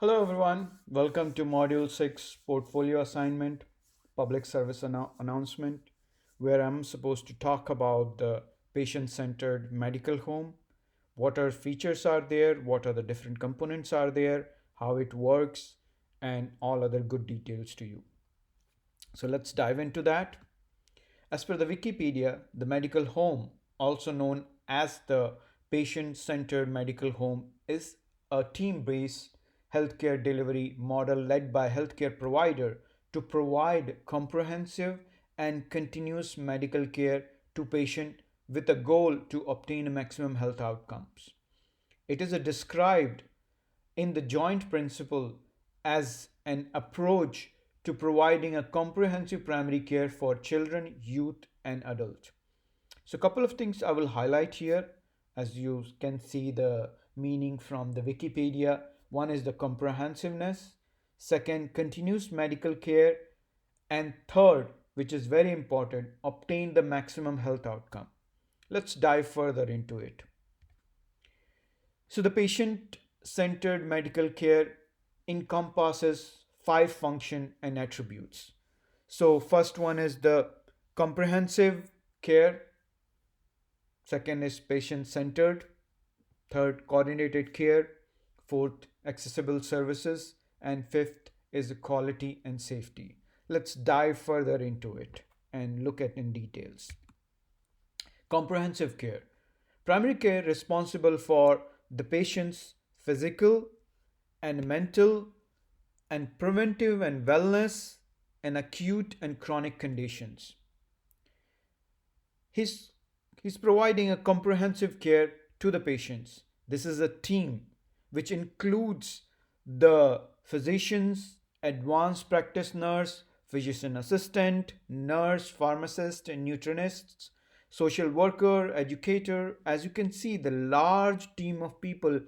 Hello everyone, welcome to Module 6 Portfolio Assignment Public Service Announcement, where I'm supposed to talk about the patient centered medical home. What are features are there, what are the different components are there, how it works, and all other good details to you. So let's dive into that. As per the Wikipedia, the medical home, also known as the patient centered medical home, is a team based healthcare delivery model led by healthcare provider to provide comprehensive and continuous medical care to patient with a goal to obtain maximum health outcomes. It is described in the joint principle as an approach to providing a comprehensive primary care for children, youth, and adults. So, a couple of things I will highlight here as you can see the meaning from the Wikipedia. One is the comprehensiveness, second, continuous medical care, and third, which is very important, obtain the maximum health outcome. Let's dive further into it. So, the patient centered medical care encompasses five function and attributes. So, first one is the comprehensive care, second is patient centered, third, coordinated care, fourth, accessible services, and fifth is quality and safety. Let's dive further into it and look at in details. Comprehensive care. Primary care responsible for the patient's physical and mental and preventive and wellness and acute and chronic conditions. He's, he's providing a comprehensive care to the patients. This is a team which includes the physicians, advanced practice nurse, physician assistant, nurse, pharmacist, and nutritionists, social worker, educator. As you can see, the large team of people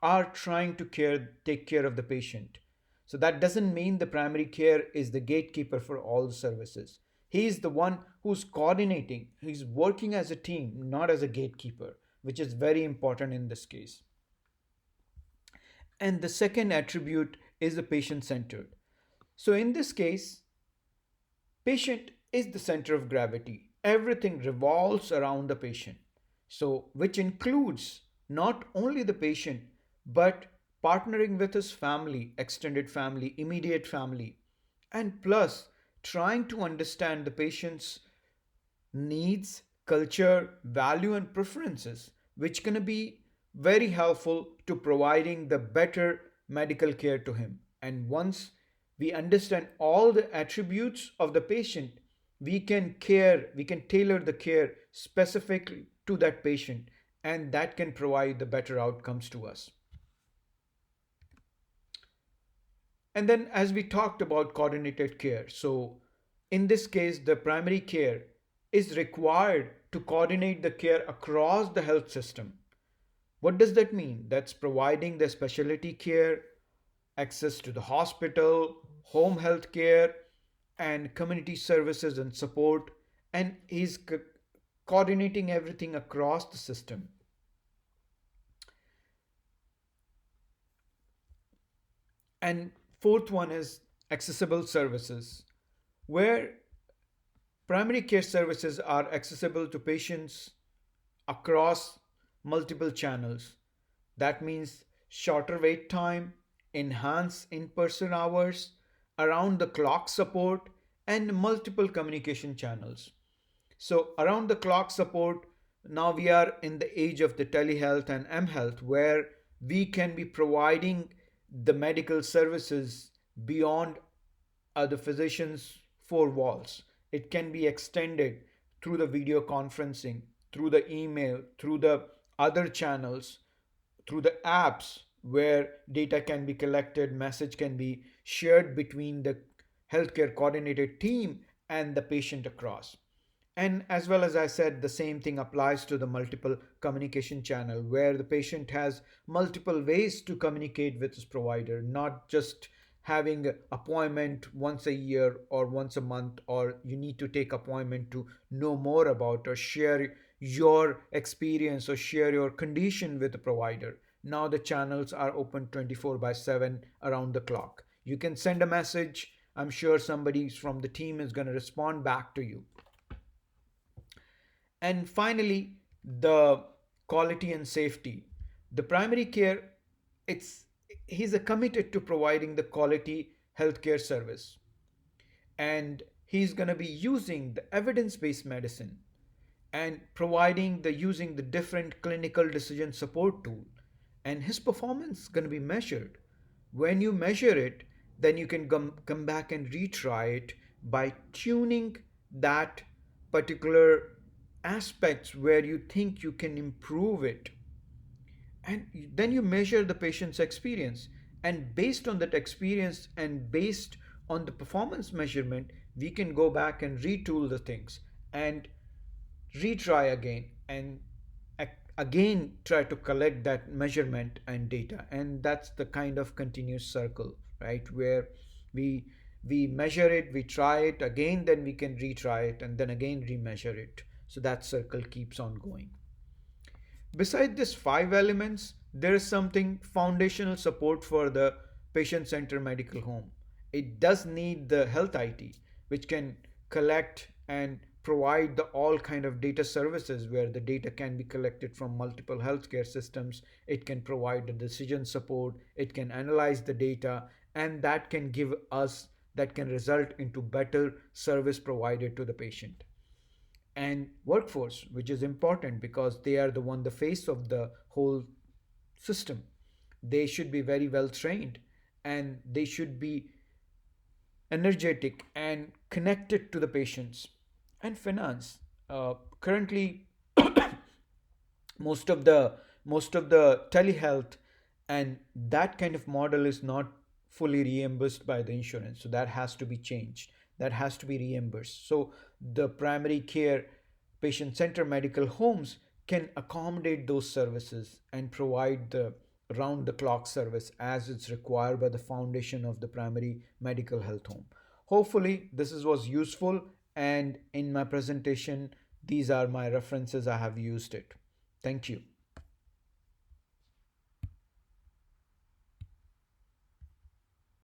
are trying to take care of the patient. So that doesn't mean the primary care is the gatekeeper for all the services. He is the one who's coordinating. He's working as a team, not as a gatekeeper, which is very important in this case. And the second attribute is the patient centered. So in this case, patient is the center of gravity. Everything revolves around the patient. So, which includes not only the patient, but partnering with his family, extended family, immediate family, and plus trying to understand the patient's needs, culture, value, and preferences, which can be very helpful to providing the better medical care to him. And once we understand all the attributes of the patient, we can tailor the care specifically to that patient, and that can provide the better outcomes to us. And then, as we talked about coordinated care, so in this case, the primary care is required to coordinate the care across the health system. What does that mean? That's providing the specialty care, access to the hospital, home health care, and community services and support, and is coordinating everything across the system. And fourth one is accessible services, where primary care services are accessible to patients across multiple channels. That means shorter wait time, enhanced in person hours, around the clock support, and multiple communication channels. So, around the clock support, now we are in the age of the telehealth and mHealth where we can be providing the medical services beyond the physician's four walls. It can be extended through the video conferencing, through the email, through the other channels, through the apps where data can be collected, message can be shared between the healthcare coordinated team and the patient across. And as well as I said, the same thing applies to the multiple communication channel where the patient has multiple ways to communicate with his provider, not just having an appointment once a year or once a month, or you need to take appointment to know more about or share your experience or share your condition with the provider. Now the channels are open 24 by 7 around the clock. You can send a message. I'm sure somebody from the team is going to respond back to you. And finally, the quality and safety. The primary care, it's he's committed to providing the quality healthcare service, and he's going to be using the evidence-based medicine and providing the using the different clinical decision support tool, and his performance is going to be measured. When you measure it, then you can come back and retry it by tuning that particular aspects where you think you can improve it, and then you measure the patient's experience, and based on that experience and based on the performance measurement, we can go back and retool the things and retry again and again try to collect that measurement and data. And that's the kind of continuous circle, right, where we we measure it, we try it again, then we can retry it and then again remeasure it, so that circle keeps on going. Beside these five elements, there is something foundational support for the patient centered medical home. It does need the health IT, which can collect and provide the all kind of data services where the data can be collected from multiple healthcare systems. It can provide the decision support, it can analyze the data, and that can give us, that can result into better service provided to the patient. And workforce, which is important because they are the one, the face of the whole system. They should be very well trained, and they should be energetic and connected to the patients. And finance, currently most of the telehealth and that kind of model is not fully reimbursed by the insurance, so that has to be changed, that has to be reimbursed. So the primary care patient center medical homes can accommodate those services and provide the round the clock service as it's required by the foundation of the primary medical health home. Hopefully this was useful, and in my presentation these are my references, I have used it. Thank you.